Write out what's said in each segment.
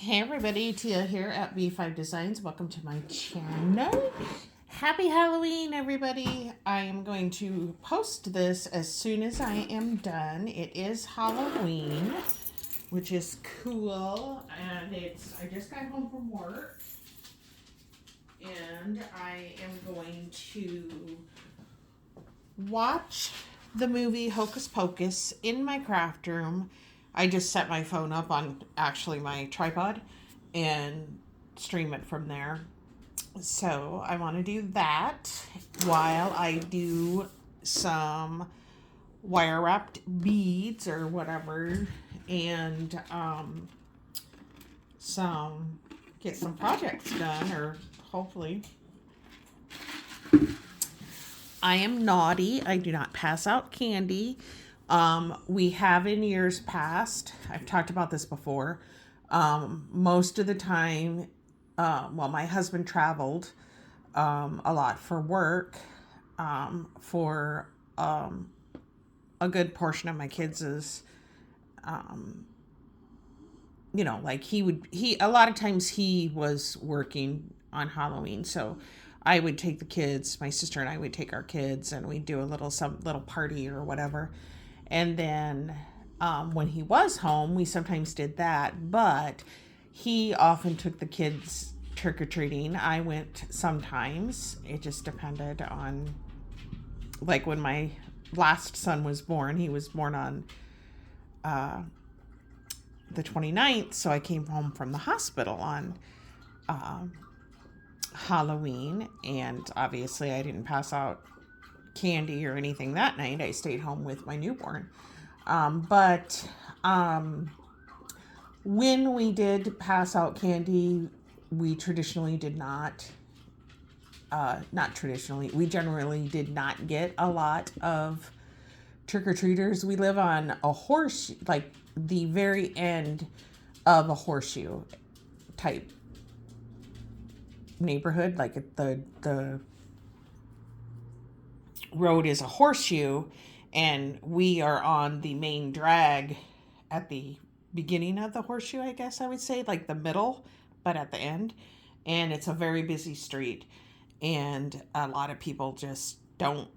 Hey everybody, Tia here at B5 Designs. Welcome to my channel. Happy Halloween, everybody. I am going to post this as soon as I am done. It is Halloween, which is cool. And I just got home from work. And I am going to watch the movie Hocus Pocus in my craft room. I just set my phone up on actually my tripod and stream it from there. So I want to do that while I do some wire wrapped beads or whatever, and some get some projects done, or hopefully. I am naughty. I do not pass out candy. We have in years past. I've talked about this before. Most of the time, my husband traveled a lot for work. For a good portion of my kids' like a lot of times he was working on Halloween. So I would take the kids, my sister and I would take our kids, and we'd do some little party or whatever. And then when he was home, we sometimes did that, but he often took the kids trick-or-treating. I went sometimes. It just depended on, like, when my last son was born. He was born on the 29th, so I came home from the hospital on Halloween, and obviously I didn't pass out candy or anything that night. I stayed home with my newborn. But when we did pass out candy, we traditionally did not, we generally did not get a lot of trick-or-treaters. We live on a horseshoe, like the very end of a horseshoe type neighborhood. Like the road is a horseshoe, and we are on the main drag at the beginning of the horseshoe, I guess I would say, like the middle, but at the end. And it's a very busy street, and a lot of people just don't.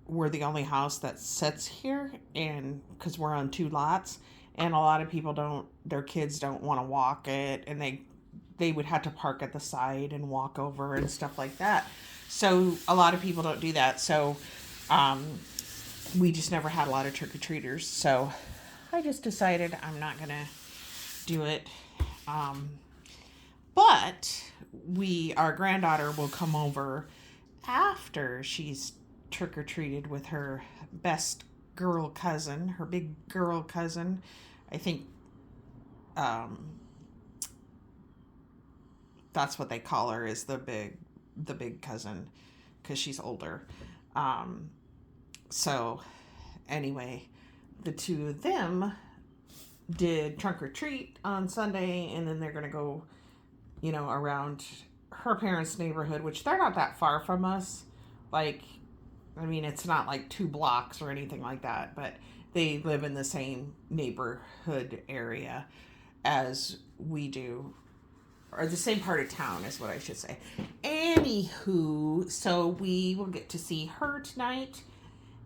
We're the only house that sits here, and because we're on two lots, and a lot of people their kids don't want to walk it, and they would have to park at the side and walk over and stuff like that. So a lot of people don't do that. So we just never had a lot of trick-or-treaters. So I just decided I'm not going to do it. But our granddaughter will come over after she's trick-or-treated with her best girl cousin, her big girl cousin. I think that's what they call her, is the big cousin, because she's older. So anyway, the two of them did trunk or treat on Sunday, and then they're going to go, around her parents' neighborhood, which they're not that far from us. Like, I mean, it's not like 2 blocks or anything like that, but they live in the same neighborhood area as we do, or the same part of town is what I should say. Anywho, so we will get to see her tonight,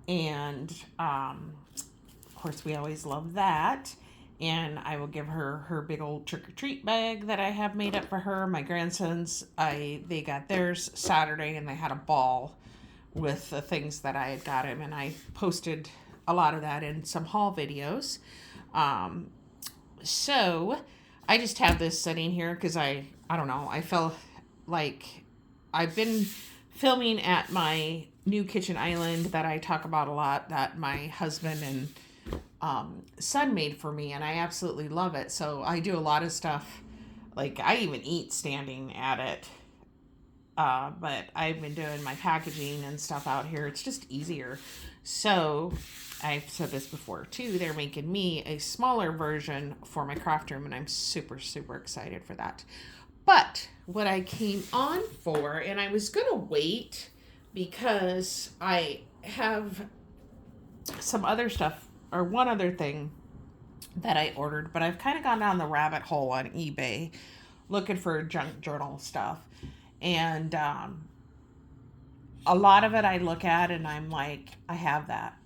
and of course we always love that. And I will give her big old trick-or-treat bag that I have made up for her. My grandsons, they got theirs Saturday, and they had a ball with the things that I had got him, and I posted a lot of that in some haul videos. So I just have this sitting here because I don't know, I felt like I've been filming at my new kitchen island that I talk about a lot, that my husband and son made for me, and I absolutely love it. So I do a lot of stuff, like I even eat standing at it. But I've been doing my packaging and stuff out here. It's just easier. So I've said this before too. They're making me a smaller version for my craft room, and I'm super, super excited for that. But what I came on for, and I was going to wait because I have some other stuff, or one other thing that I ordered, but I've kind of gone down the rabbit hole on eBay looking for junk journal stuff. And a lot of it I look at and I'm like, I have that.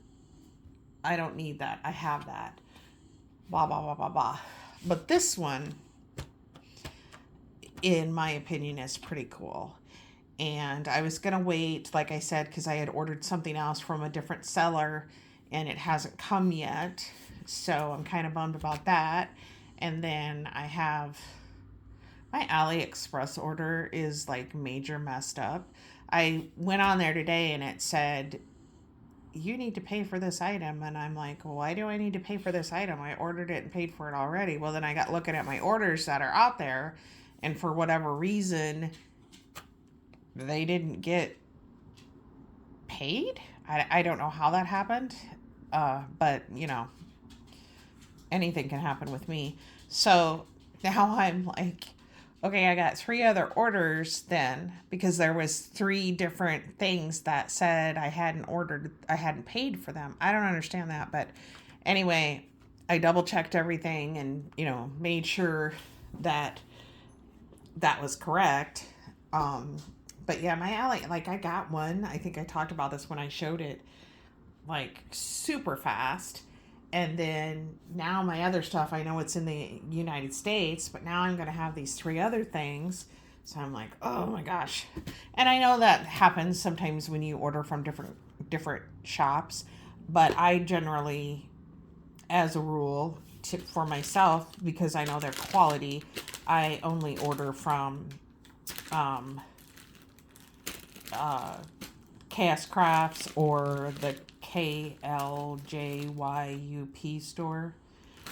I don't need that. I have that. Blah, blah, blah, blah, blah. But this one, in my opinion, is pretty cool. And I was going to wait, like I said, because I had ordered something else from a different seller and it hasn't come yet. So I'm kind of bummed about that. And then I have my AliExpress order is like major messed up. I went on there today and it said, you need to pay for this item. And I'm like, well, why do I need to pay for this item? I ordered it and paid for it already. Well, then I got looking at my orders that are out there. And for whatever reason, they didn't get paid. I don't know how that happened. But, you know, anything can happen with me. So now I'm like, okay, I got 3 other orders then because there was 3 different things that said I hadn't paid for them. I don't understand that. But anyway, I double checked everything and, you know, made sure that that was correct. But yeah, my alley, like I got one. I think I talked about this when I showed it, like super fast. And then now my other stuff, I know it's in the United States, but now I'm going to have these 3 other things. So I'm like, oh my gosh. And I know that happens sometimes when you order from different shops, but I generally, as a rule, for myself, because I know their quality, I only order from Chaos Crafts or the KLJYUP store.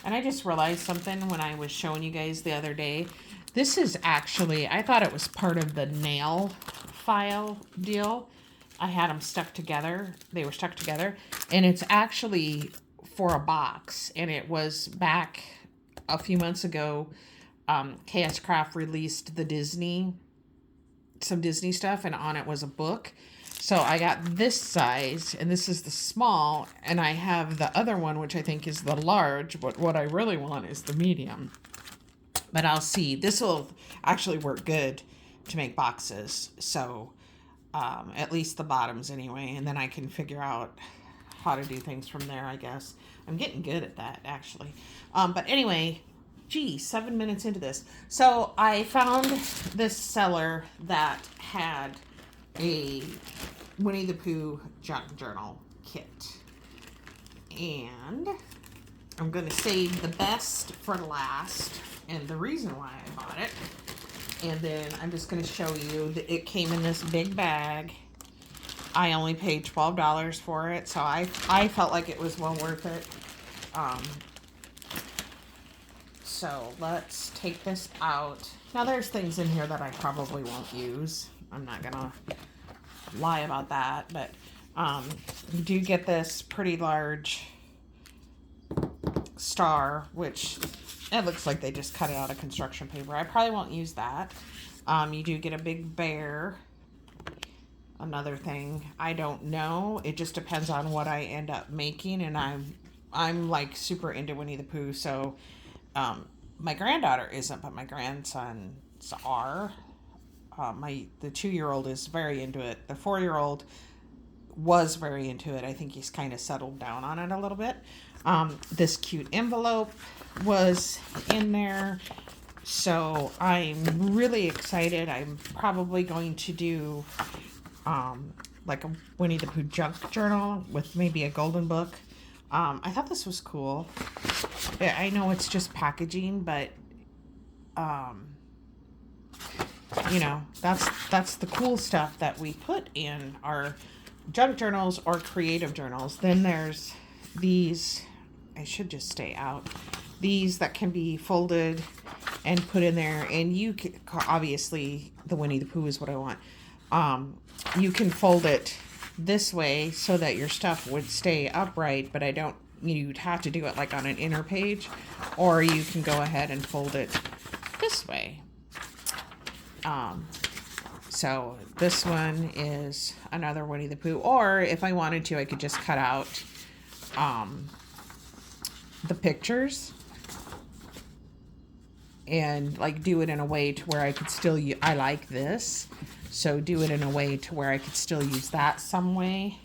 And I just realized something when I was showing you guys the other day. This is actually, I thought it was part of the nail file deal. I had them stuck together. They were stuck together. And it's actually for a box. And it was back a few months ago. Chaos Craft released some Disney stuff, and on it was a book. So I got this size, and this is the small, and I have the other one, which I think is the large, but what I really want is the medium. But I'll see. This will actually work good to make boxes. So at least the bottoms anyway, and then I can figure out how to do things from there, I guess. I'm getting good at that, actually. But anyway, 7 minutes into this. So I found this seller that had a Winnie the Pooh junk journal kit. And I'm going to save the best for last, and the reason why I bought it. And then I'm just going to show you that it came in this big bag. I only paid $12 for it, so I felt like it was well worth it. So let's take this out. Now there's things in here that I probably won't use. I'm not gonna lie about that, but you do get this pretty large star, which it looks like they just cut it out of construction paper. I probably won't use that. You do get a big bear. Another thing, I don't know. It just depends on what I end up making, and I'm like super into Winnie the Pooh, so my granddaughter isn't, but my grandsons are. The 2-year-old is very into it. The 4-year-old was very into it. I think he's kind of settled down on it a little bit. This cute envelope was in there, so I'm really excited. I'm probably going to do like a Winnie the Pooh junk journal with maybe a golden book. I thought this was cool. I know it's just packaging, but you know, that's the cool stuff that we put in our junk journals or creative journals. Then there's these, I should just stay out, these that can be folded and put in there, and you can, obviously the Winnie the Pooh is what I want. You can fold it this way so that your stuff would stay upright, but you'd have to do it like on an inner page, or you can go ahead and fold it this way. So this one is another Winnie the Pooh, or if I wanted to, I could just cut out the pictures and like do it in a way to where I could still I like this, so do it in a way to where I could still use that some way.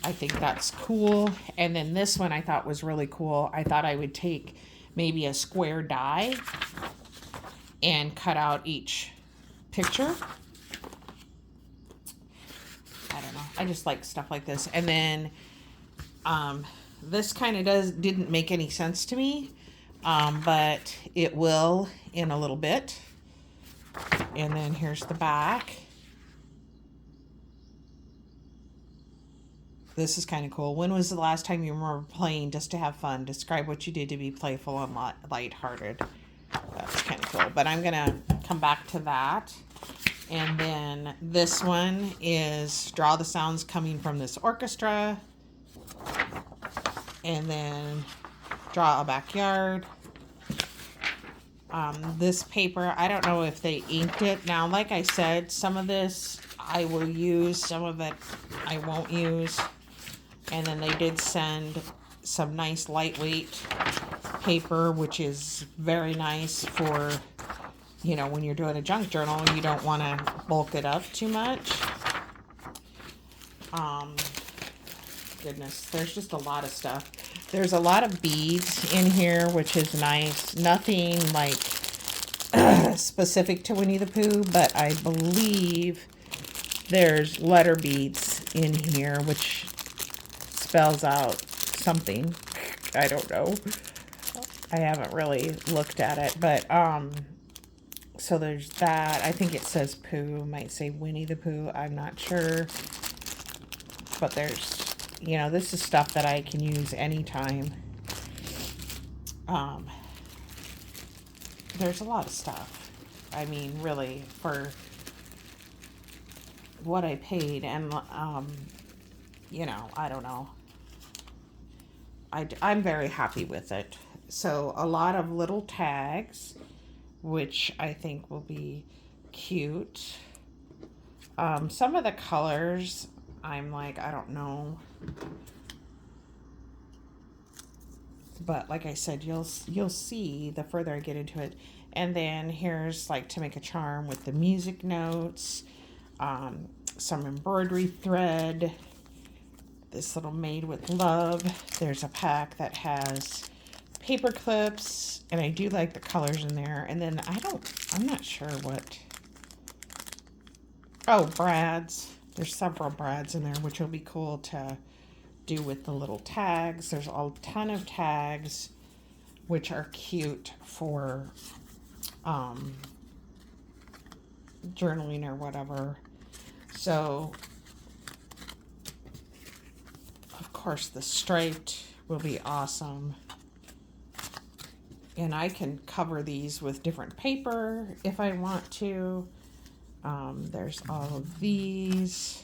I think that's cool. And then this one I thought was really cool. I thought I would take maybe a square die and cut out each picture. I don't know. I just like stuff like this. And then this kind of didn't make any sense to me, but it will in a little bit. And then here's the back. This is kind of cool. When was the last time you remember playing just to have fun? Describe what you did to be playful and lighthearted. That's kind of cool. But I'm going to come back to that. And then this one is draw the sounds coming from this orchestra. And then draw a backyard. This paper, I don't know if they inked it. Now, like I said, some of this I will use, some of it I won't use. And then they did send some nice lightweight paper, which is very nice for, you know, when you're doing a junk journal, you don't want to bulk it up too much. Goodness, there's just a lot of stuff. There's a lot of beads in here, which is nice. Nothing like specific to Winnie the Pooh, but I believe there's letter beads in here, which spells out something. I don't know. I haven't really looked at it, but so there's that. I think it says Pooh, might say Winnie the Pooh. I'm not sure. But there's, you know, this is stuff that I can use anytime. There's a lot of stuff. I mean, really, for what I paid, and you know, I don't know. I'm very happy with it. So a lot of little tags, which I think will be cute. Some of the colors, I'm like, I don't know. But like I said, you'll see the further I get into it. And then here's like to make a charm with the music notes, some embroidery thread, this little made with love. There's a pack that has paper clips, and I do like the colors in there. And then I'm not sure what. Oh, brads. There's several brads in there, which will be cool to do with the little tags. There's a ton of tags, which are cute for journaling or whatever. So, of course, the striped will be awesome. And I can cover these with different paper if I want to. There's all of these.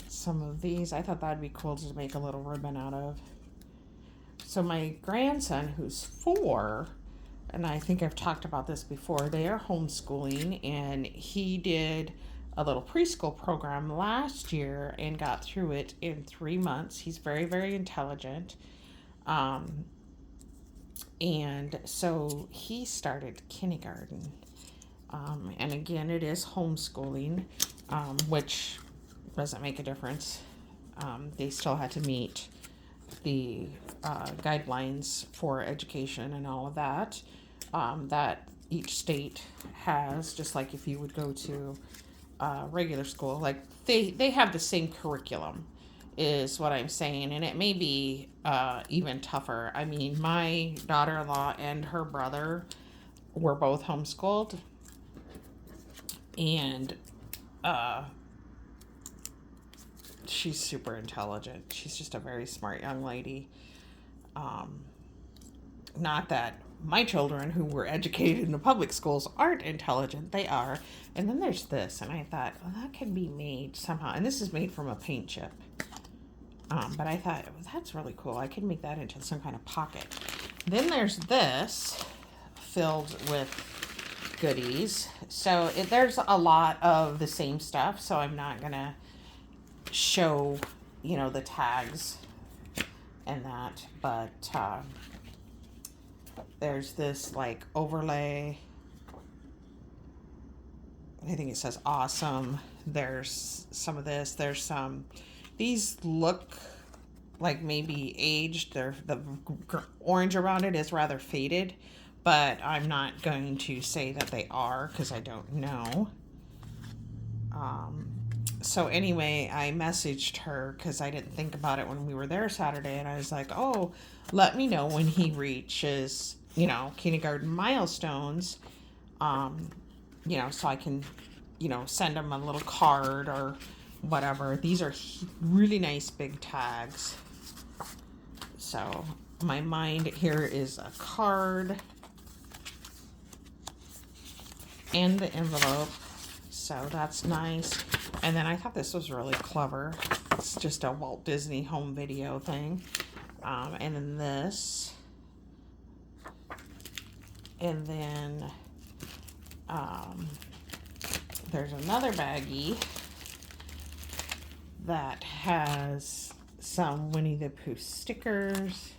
Some of these. I thought that'd be cool to make a little ribbon out of. So my grandson, who's 4, and I think I've talked about this before, they are homeschooling, and he did a little preschool program last year and got through it in 3 months. He's very, very intelligent. And so he started kindergarten. And again, it is homeschooling, which doesn't make a difference. They still had to meet the guidelines for education and all of that, that each state has, just like if you would go to regular school. Like they have the same curriculum, is what I'm saying, and it may be even tougher. I mean, my daughter-in-law and her brother were both homeschooled, and she's super intelligent. She's just a very smart young lady. Not that my children who were educated in the public schools aren't intelligent. They are. And then there's this, and I thought, well, that can be made somehow. And this is made from a paint chip. But I thought, well, that's really cool. I could make that into some kind of pocket. Then there's this filled with goodies. So there's a lot of the same stuff. So I'm not going to show, the tags and that. But There's this like overlay. I think it says awesome. There's some of this. There's some. These look like maybe aged. The orange around it is rather faded, but I'm not going to say that they are because I don't know. So anyway, I messaged her because I didn't think about it when we were there Saturday, and I was like, oh, let me know when he reaches, kindergarten milestones, so I can, send him a little card or whatever. These are really nice big tags. So my mind here is a card and the envelope. So that's nice. And then I thought this was really clever. It's just a Walt Disney home video thing. And then this. And then there's another baggie that has some Winnie the Pooh stickers.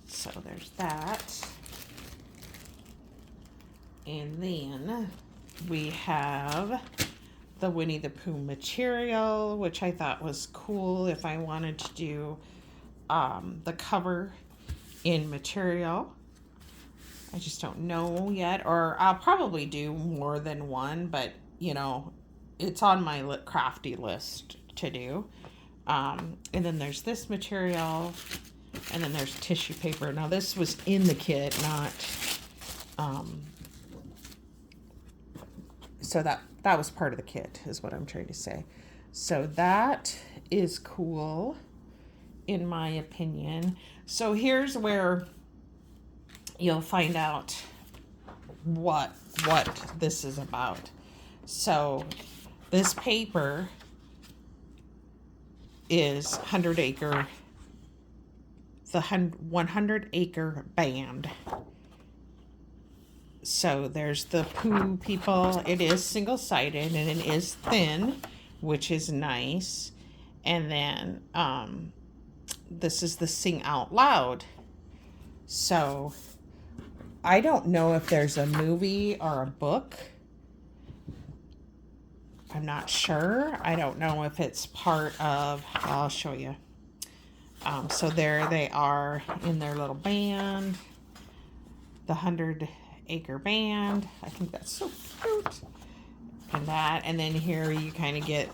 So there's that. And then we have the Winnie the Pooh material, which I thought was cool if I wanted to do the cover in material. I just don't know yet, or I'll probably do more than one, but it's on my crafty list to do. And then there's this material, and then there's tissue paper. Now this was in the kit, not so that was part of the kit is what I'm trying to say. So that is cool in my opinion. So here's where you'll find out what this is about. So this paper is 100 Acre Band. So there's the Pooh people. It is single-sided and it is thin, which is nice. And then this is the Sing Out Loud. So I don't know if there's a movie or a book. I'm not sure. I don't know if it's part of, I'll show you. So there they are in their little band, the 100 Acre Band. I think that's so cute. And then here you kind of get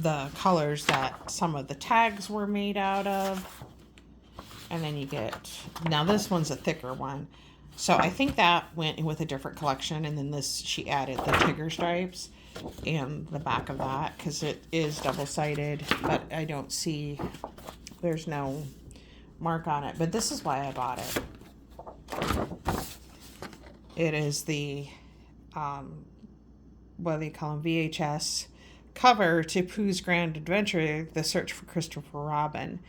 the colors that some of the tags were made out of. And then you get, now this one's a thicker one. So I think that went with a different collection. And then this, she added the Tigger stripes and the back of that because it is double-sided, but I don't see, there's no mark on it. But this is why I bought it. It is the, what do they call them, VHS cover to Pooh's Grand Adventure, The Search for Christopher Robin.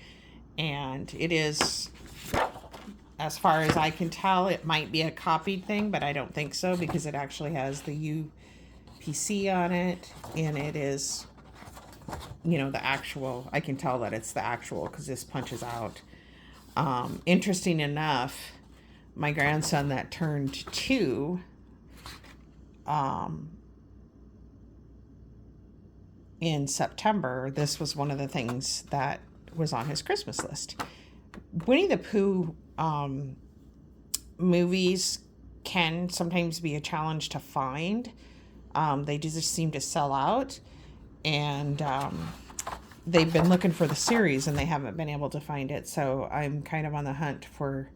And it is, as far as I can tell, it might be a copied thing, but I don't think so because it actually has the UPC on it. And it is, the actual, I can tell that it's the actual because this punches out. Interesting enough, my grandson that turned 2, in September, this was one of the things that was on his Christmas list. Winnie the Pooh movies can sometimes be a challenge to find. They just seem to sell out, and they've been looking for the series and they haven't been able to find it. So I'm kind of on the hunt for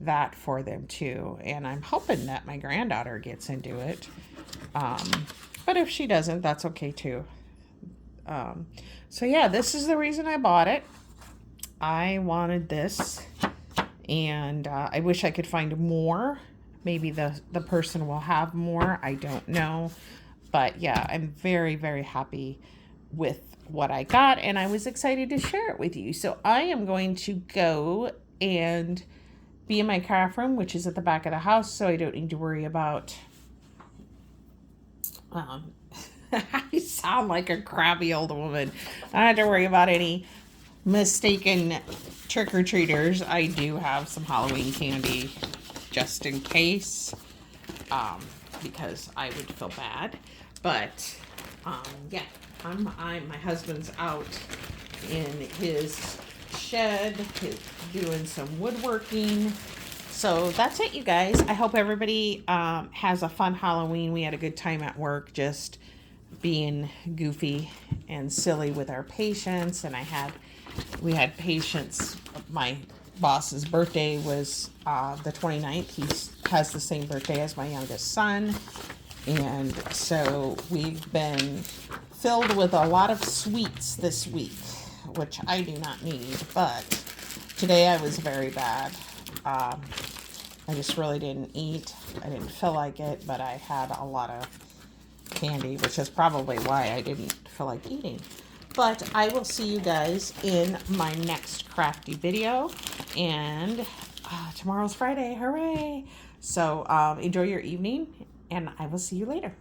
that for them too, and I'm hoping that my granddaughter gets into it. But if she doesn't, that's okay too. So yeah, this is the reason I bought it. I wanted this, and I wish I could find more. Maybe the person will have more. I don't know. But yeah, I'm very, very happy with what I got, and I was excited to share it with you. So I am going to go and be in my craft room, which is at the back of the house, so I don't need to worry about I sound like a crabby old woman. I don't have to worry about any mistaken trick-or-treaters, I do have some Halloween candy just in case, because I would feel bad. But yeah, my husband's out in his shed doing some woodworking. So that's it, you guys. I hope everybody has a fun Halloween. We had a good time at work, just being goofy and silly with our patients. And we had patients. My boss's birthday was the 29th. He has the same birthday as my youngest son. And so we've been filled with a lot of sweets this week, which I do not need. But today I was very bad. I just really didn't eat. I didn't feel like it, but I had a lot of candy, which is probably why I didn't feel like eating. But I will see you guys in my next crafty video. And tomorrow's Friday. Hooray! So enjoy your evening, and I will see you later.